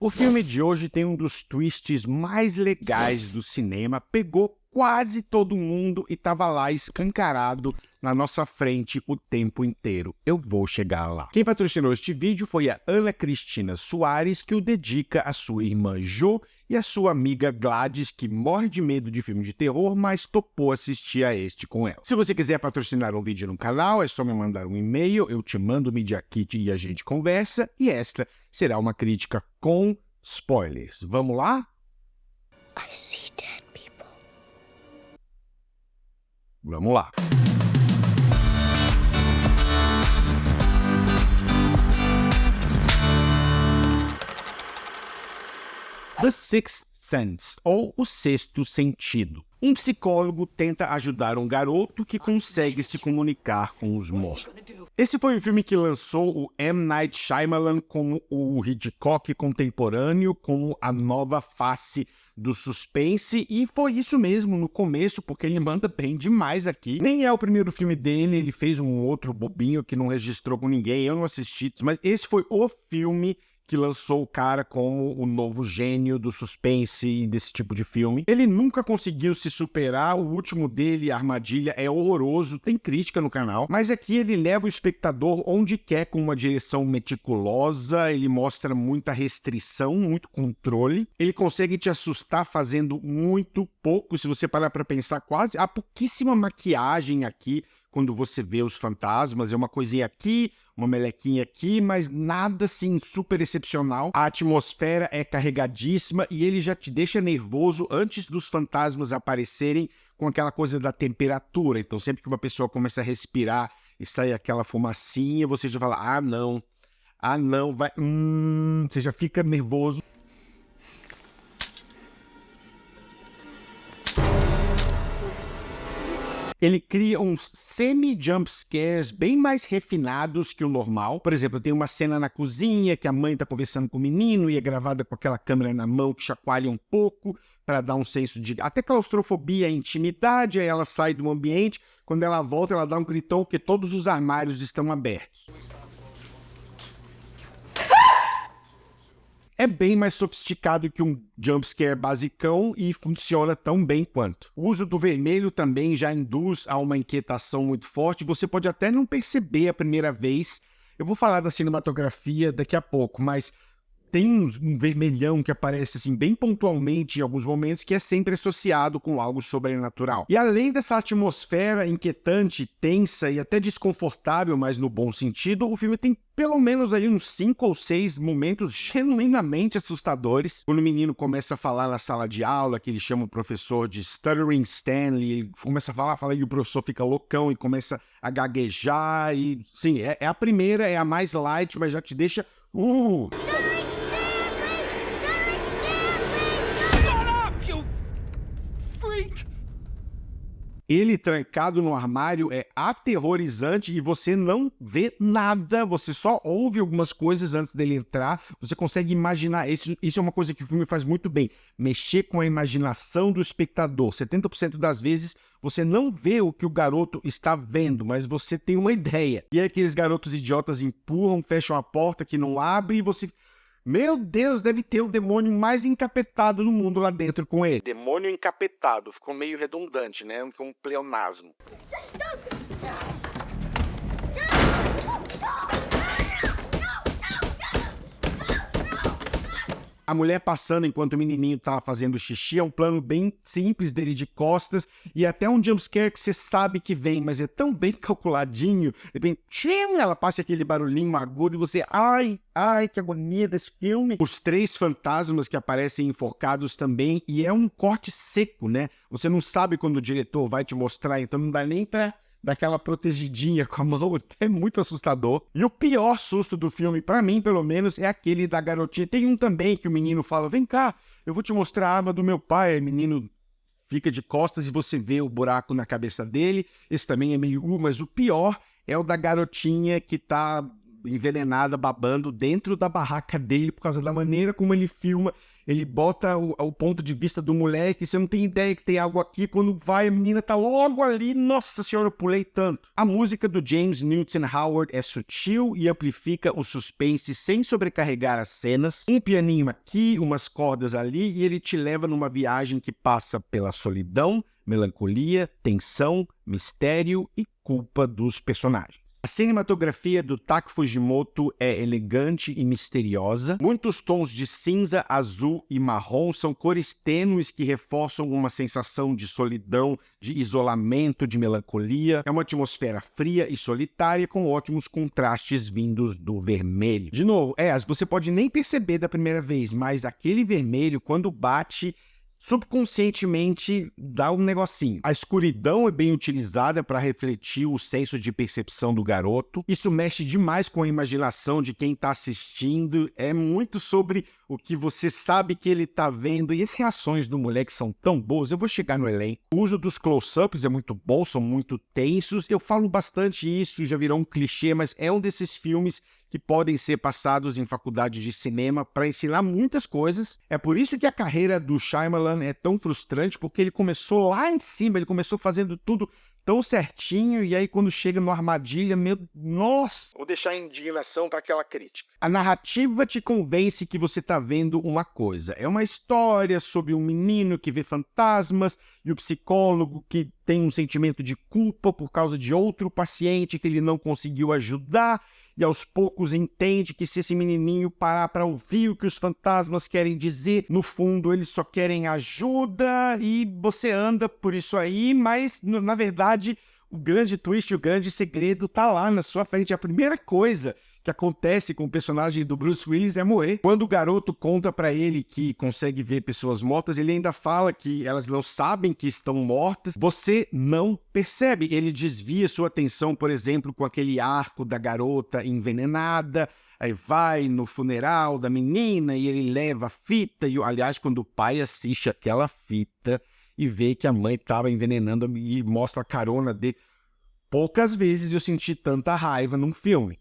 O filme de hoje tem um dos twists mais legais do cinema, pegou quase todo mundo e estava lá escancarado na nossa frente o tempo inteiro. Eu vou chegar lá. Quem patrocinou este vídeo foi a Ana Cristina Soares, que o dedica à sua irmã Jo e à sua amiga Gladys, que morre de medo de filme de terror, mas topou assistir a este com ela. Se você quiser patrocinar um vídeo no canal, é só me mandar um e-mail, eu te mando o Media Kit e a gente conversa, e esta será uma crítica com spoilers. Vamos lá? I see dead people. Vamos lá. The Sixth Sense, ou O Sexto Sentido. Um psicólogo tenta ajudar um garoto que consegue se comunicar com os mortos. Esse foi o filme que lançou o M. Night Shyamalan como o Hitchcock contemporâneo, como a nova face do suspense, e foi isso mesmo no começo, porque ele manda bem demais aqui. Nem é o primeiro filme dele, ele fez um outro bobinho que não registrou com ninguém, eu não assisti, mas esse foi o filme que lançou o cara como o novo gênio do suspense e desse tipo de filme. Ele nunca conseguiu se superar, o último dele, Armadilha, é horroroso, tem crítica no canal, mas aqui ele leva o espectador onde quer com uma direção meticulosa, ele mostra muita restrição, muito controle, ele consegue te assustar fazendo muito pouco, se você parar para pensar, quase há pouquíssima maquiagem aqui, quando você vê os fantasmas, é uma coisinha aqui, uma melequinha aqui, mas nada assim super excepcional. A atmosfera é carregadíssima e ele já te deixa nervoso antes dos fantasmas aparecerem com aquela coisa da temperatura. Então sempre que uma pessoa começa a respirar e sai aquela fumacinha, você já fala, ah não, vai, você já fica nervoso. Ele cria uns semi-jump scares bem mais refinados que o normal. Por exemplo, tem uma cena na cozinha que a mãe está conversando com o menino e é gravada com aquela câmera na mão que chacoalha um pouco para dar um senso de até claustrofobia e intimidade. Aí ela sai do ambiente, quando ela volta ela dá um gritão porque todos os armários estão abertos. É bem mais sofisticado que um jumpscare basicão e funciona tão bem quanto. O uso do vermelho também já induz a uma inquietação muito forte, você pode até não perceber a primeira vez. Eu vou falar da cinematografia daqui a pouco, mas tem um vermelhão que aparece assim bem pontualmente em alguns momentos que é sempre associado com algo sobrenatural. E além dessa atmosfera inquietante, tensa e até desconfortável, mas no bom sentido, o filme tem pelo menos aí uns 5 ou 6 momentos genuinamente assustadores. Quando o menino começa a falar na sala de aula, que ele chama o professor de Stuttering Stanley, ele começa a falar e o professor fica loucão e começa a gaguejar e sim, é a primeira, é a mais light, mas já te deixa Ele trancado no armário é aterrorizante e você não vê nada, você só ouve algumas coisas antes dele entrar, você consegue imaginar, isso é uma coisa que o filme faz muito bem, mexer com a imaginação do espectador. 70% das vezes você não vê o que o garoto está vendo, mas você tem uma ideia. E aí aqueles garotos idiotas empurram, fecham a porta que não abre e você... Meu Deus, deve ter o demônio mais encapetado do mundo lá dentro com ele. Demônio encapetado, ficou meio redundante, né? Um pleonasmo. A mulher passando enquanto o menininho tá fazendo xixi é um plano bem simples dele de costas e até um jumpscare que você sabe que vem, mas é tão bem calculadinho. De repente, ela passa aquele barulhinho agudo e você, ai, que agonia desse filme. Os 3 fantasmas que aparecem enforcados também e é um corte seco, né? Você não sabe quando o diretor vai te mostrar, então não dá nem pra daquela protegidinha com a mão, é muito assustador. E o pior susto do filme, pra mim pelo menos, é aquele da garotinha. Tem um também que o menino fala, vem cá, eu vou te mostrar a arma do meu pai. Aí o menino fica de costas e você vê o buraco na cabeça dele. Esse também é meio mas o pior é o da garotinha que tá envenenada, babando dentro da barraca dele por causa da maneira como ele filma. Ele bota o ponto de vista do moleque, você não tem ideia que tem algo aqui, quando vai a menina tá logo ali, nossa senhora, eu pulei tanto. A música do James Newton Howard é sutil e amplifica o suspense sem sobrecarregar as cenas. Um pianinho aqui, umas cordas ali, e ele te leva numa viagem que passa pela solidão, melancolia, tensão, mistério e culpa dos personagens. A cinematografia do Taco Fujimoto é elegante e misteriosa. Muitos tons de cinza, azul e marrom são cores tênues que reforçam uma sensação de solidão, de isolamento, de melancolia. É uma atmosfera fria e solitária com ótimos contrastes vindos do vermelho. De novo, você pode nem perceber da primeira vez, mas aquele vermelho, quando bate, subconscientemente dá um negocinho. A escuridão é bem utilizada para refletir o senso de percepção do garoto. Isso mexe demais com a imaginação de quem está assistindo. É muito sobre o que você sabe que ele está vendo. E as reações do moleque são tão boas. Eu vou chegar no elenco. O uso dos close-ups é muito bom, são muito tensos. Eu falo bastante isso, já virou um clichê, mas é um desses filmes que podem ser passados em faculdade de cinema para ensinar muitas coisas. É por isso que a carreira do Shyamalan é tão frustrante, porque ele começou lá em cima, ele começou fazendo tudo tão certinho, e aí quando chega no armadilha, nossa! Vou deixar a indignação para aquela crítica. A narrativa te convence que você está vendo uma coisa. É uma história sobre um menino que vê fantasmas e o psicólogo que tem um sentimento de culpa por causa de outro paciente que ele não conseguiu ajudar, e aos poucos entende que se esse menininho parar para ouvir o que os fantasmas querem dizer, no fundo eles só querem ajuda, e você anda por isso aí, mas na verdade o grande twist, o grande segredo tá lá na sua frente. A primeira coisa que acontece com o personagem do Bruce Willis é morrer. Quando o garoto conta pra ele que consegue ver pessoas mortas, ele ainda fala que elas não sabem que estão mortas. Você não percebe. Ele desvia sua atenção, por exemplo, com aquele arco da garota envenenada. Aí vai no funeral da menina e ele leva a fita. E, aliás, quando o pai assiste aquela fita e vê que a mãe estava envenenando e mostra a carona dele, poucas vezes eu senti tanta raiva num filme.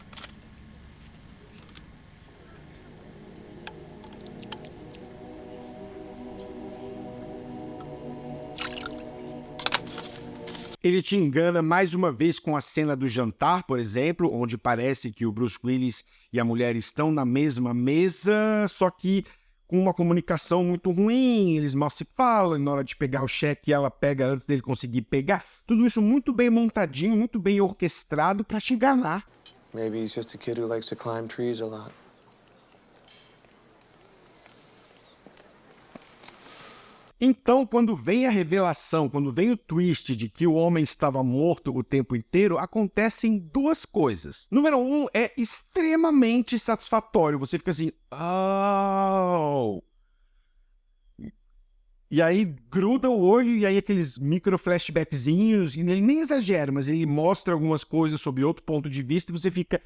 Ele te engana mais uma vez com a cena do jantar, por exemplo, onde parece que o Bruce Willis e a mulher estão na mesma mesa, só que com uma comunicação muito ruim, eles mal se falam, e na hora de pegar o cheque ela pega antes dele conseguir pegar. Tudo isso muito bem montadinho, muito bem orquestrado para te enganar. Maybe he's just a kid who likes to climb trees a lot. Então, quando vem a revelação, quando vem o twist de que o homem estava morto o tempo inteiro, acontecem duas coisas. Número 1, é extremamente satisfatório. Você fica assim, oh! E aí gruda o olho, e aí aqueles micro flashbackzinhos, e ele nem exagera, mas ele mostra algumas coisas sob outro ponto de vista, e você fica...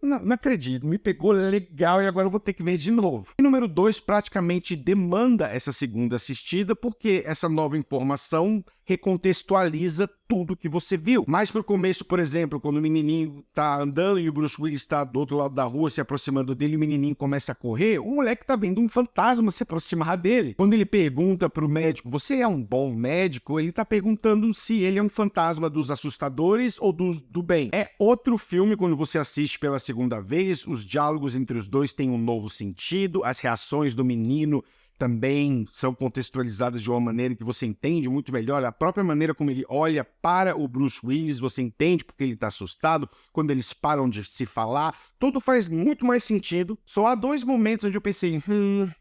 Não acredito, me pegou legal e agora eu vou ter que ver de novo. E número 2, praticamente demanda essa segunda assistida, porque essa nova informação recontextualiza tudo que você viu. Mais pro começo, por exemplo, quando o menininho tá andando e o Bruce Willis está do outro lado da rua se aproximando dele, e o menininho começa a correr, o moleque tá vendo um fantasma se aproximar dele. Quando ele pergunta pro médico, você é um bom médico? Ele tá perguntando se ele é um fantasma dos assustadores ou dos do bem. É outro filme quando você assiste pela segunda vez, os diálogos entre os dois têm um novo sentido, as reações do menino também são contextualizadas de uma maneira que você entende muito melhor. A própria maneira como ele olha para o Bruce Willis, você entende porque ele está assustado, quando eles param de se falar, tudo faz muito mais sentido. Só há 2 momentos onde eu pensei, isso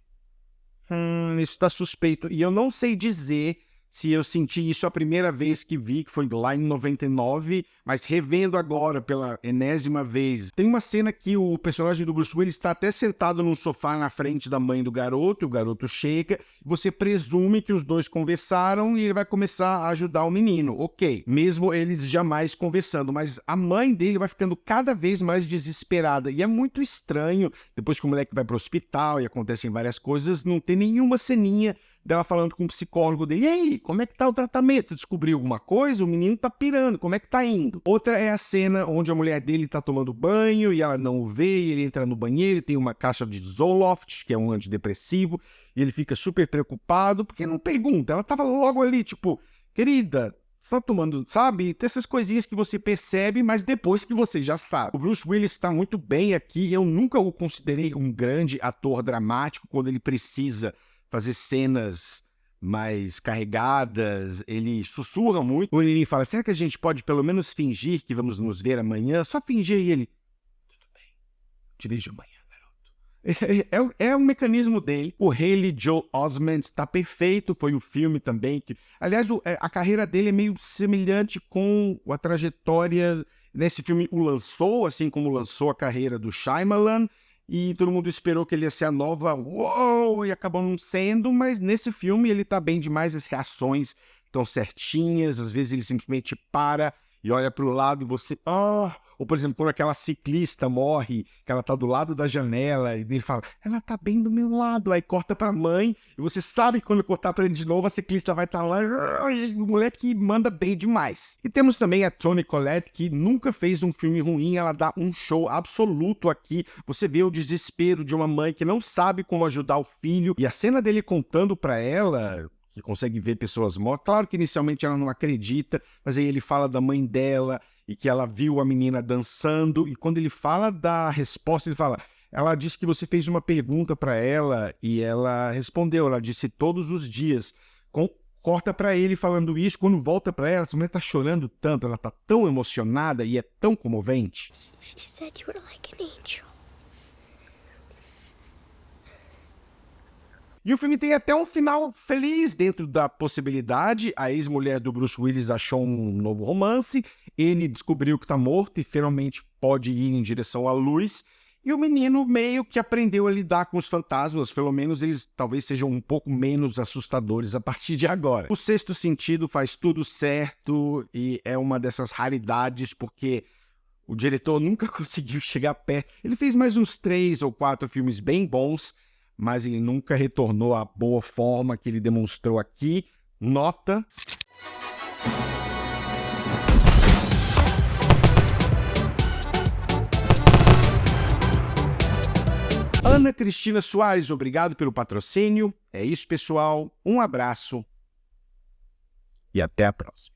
está suspeito, e eu não sei dizer se eu senti isso a primeira vez que vi, que foi lá em 99, mas revendo agora pela enésima vez. Tem uma cena que o personagem do Bruce Willis está até sentado num sofá na frente da mãe do garoto, e o garoto chega, você presume que os dois conversaram e ele vai começar a ajudar o menino. Ok, mesmo eles jamais conversando, mas a mãe dele vai ficando cada vez mais desesperada, e é muito estranho, depois que o moleque vai para o hospital e acontecem várias coisas, não tem nenhuma ceninha dela falando com o psicólogo dele, e aí, como é que tá o tratamento? Você descobriu alguma coisa? O menino tá pirando, como é que tá indo? Outra é a cena onde a mulher dele tá tomando banho e ela não o vê, e ele entra no banheiro e tem uma caixa de Zoloft, que é um antidepressivo, e ele fica super preocupado, porque não pergunta, ela tava logo ali, tipo, querida, você tá tomando, sabe? Tem essas coisinhas que você percebe, mas depois que você já sabe. O Bruce Willis está muito bem aqui. Eu nunca o considerei um grande ator dramático quando ele precisa fazer cenas mais carregadas. Ele sussurra muito. O Nini fala, será que a gente pode pelo menos fingir que vamos nos ver amanhã? Só fingir e ele... Tudo bem, te vejo amanhã. É um mecanismo dele. O Haley Joel Osment está perfeito. Foi o filme também que... Aliás, a carreira dele é meio semelhante com a trajetória... Nesse filme o lançou, assim como lançou a carreira do Shyamalan. E todo mundo esperou que ele ia ser a nova... Uou! E acabou não sendo. Mas nesse filme ele tá bem demais. As reações estão certinhas. Às vezes ele simplesmente para e olha para o lado e você... Ou, por exemplo, quando aquela ciclista morre, que ela tá do lado da janela, e ele fala, ela tá bem do meu lado, aí corta pra mãe, e você sabe que quando cortar pra ele de novo, a ciclista vai estar lá, e o moleque manda bem demais. E temos também a Toni Collette, que nunca fez um filme ruim, ela dá um show absoluto aqui, você vê o desespero de uma mãe que não sabe como ajudar o filho, e a cena dele contando pra ela... que consegue ver pessoas mortas. Claro que inicialmente ela não acredita, mas aí ele fala da mãe dela e que ela viu a menina dançando, e quando ele fala da resposta, ele fala, ela disse que você fez uma pergunta para ela e ela respondeu, ela disse todos os dias. Corta para ele falando isso, quando volta para ela, essa mulher tá chorando tanto, ela tá tão emocionada e é tão comovente. She said you were like an angel. E o filme tem até um final feliz dentro da possibilidade. A ex-mulher do Bruce Willis achou um novo romance, ele descobriu que tá morto e finalmente pode ir em direção à luz. E o menino meio que aprendeu a lidar com os fantasmas, pelo menos eles talvez sejam um pouco menos assustadores a partir de agora. O Sexto Sentido faz tudo certo e é uma dessas raridades porque o diretor nunca conseguiu chegar perto. Ele fez mais uns 3 ou 4 filmes bem bons, mas ele nunca retornou à boa forma que ele demonstrou aqui. Nota... Ana Cristina Soares, obrigado pelo patrocínio. É isso, pessoal. Um abraço e até a próxima.